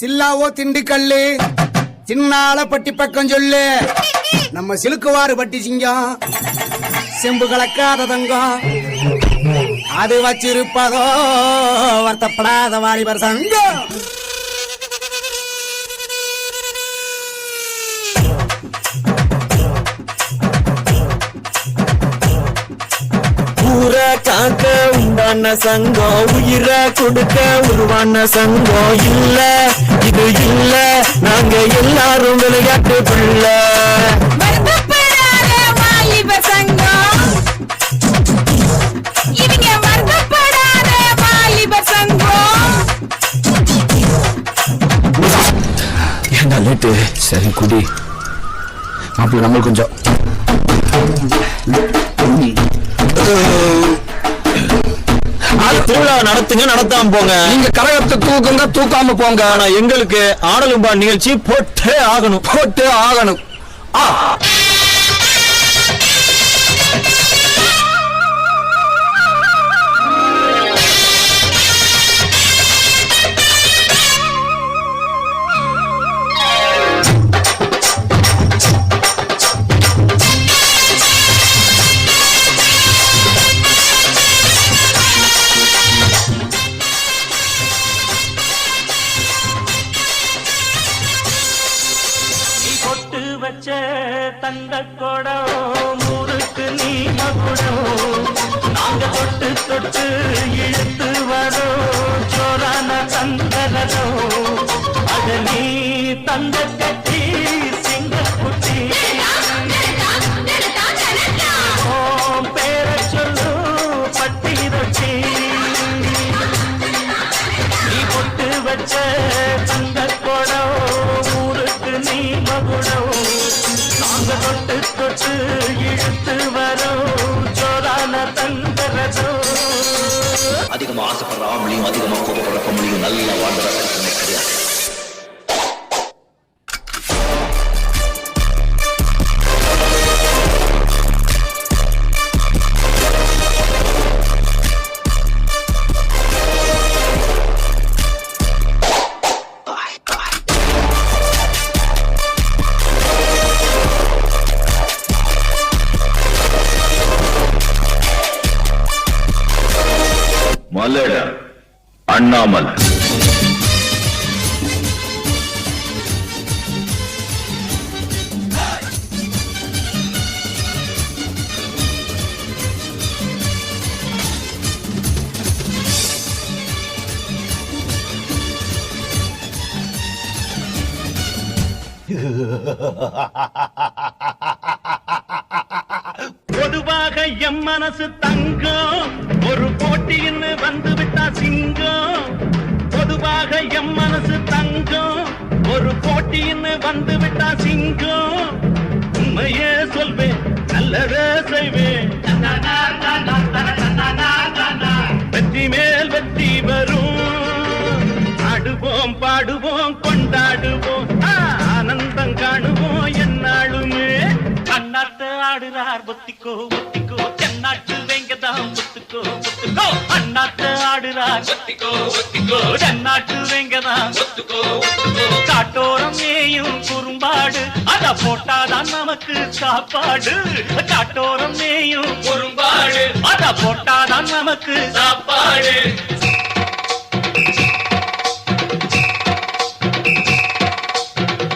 சில்லாவோ திண்டுக்கல்லு சின்னால பட்டி பக்கம் சொல்லு. நம்ம சிலுக்குவாறு பட்டி சிங்கம் செம்பு கலக்காத தங்கம் அது வச்சிருப்பதோ வருத்தப்படாத வாலிபர் சங்கம். ஊரை காக்க உண்டான சங்கம், உயிரை கொடுக்க உருவான சங்கம். இல்ல இது இல்ல, நாங்க எல்லாரும் விளையாட்டு பிள்ள. ஏண்டா லேட்டு? சரி குடி மாப்பிள்ள, நம்ம கொஞ்சம் திருவிழா நடத்துங்க, நடத்தாம போங்க. நீங்க கரகத்தை தூக்குங்க, தூக்காம போங்க. ஆனா எங்களுக்கு ஆடலும்பா நிகழ்ச்சி போட்டே ஆகணும், போட்டே ஆகணும். தந்த கொடம் ஊருக்கு நீ மகுடம், நாங்க தொட்டு தொட்டு இழுத்து வரோம் சோரான தந்தரதோ. அத நீ தந்த கட்டி சிங்கக்குட்டி பேர சொல்லு பட்டி ரொட்டி. நீ பொட்டு வச்ச தந்த கொடம் ஊருக்கு நீ மகுடம், தொட்டு தொட்டு இழுத்து வரும் சோரான தந்தரதோ. அதிகமா ஆசைப்படுற ஆம்பளையும் அதிகமா கோபப்படுற பொம்பளையும் நல்ல வாழ்ற பிரச்சனை கிடையாது. மலட அண்ணாமலை பொதுவாக எம் மனசு தங்கம், ஒரு போட்டின்னு வந்து விட்டா சிங்கம். பொதுவாக எம் மனசு தங்கம், ஒரு போட்டின்னு வந்து விட்டா சிங்கம். உண்மையே சொல்வேன், நல்லதே செய்வேன், வெற்றி மேல் வெற்றி வரும். ஆடுவோம் பாடுவோம் கொண்டாடுவோம், ஆனந்தம் காணுவோம் என்னாலுமே. அண்ணாத்து ஆடுறார் ஒத்திக்கோ ஒத்திக்கோ, தென்னாட்டு வெங்கதான் ஒத்துக்கோ ஒத்துக்கோ. அண்ணாத்து ஆடுறார் ஒத்திக்கோ ஒத்திக்கோ, தென்னாட்டு வெங்கதான் ஒத்துக்கோ ஒத்துக்கோ. காட்டோரம் மேயும் குறும்பாடு, அத போட்டாதான் நமக்கு சாப்பாடு. காட்டோரம் மேயும் குறும்பாடு, அத போட்டாதான் நமக்கு சாப்பாடு.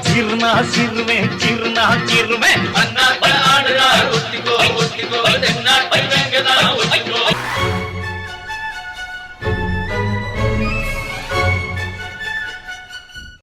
சிறுனா சிறுமே சிறுனா சிறுமே, அண்ணாத்த ஆடுறார் ஒத்திக்கோ ஒத்திக்கோ, தென்னாட்டு வெங்கதான் ஒத்திக்கோ.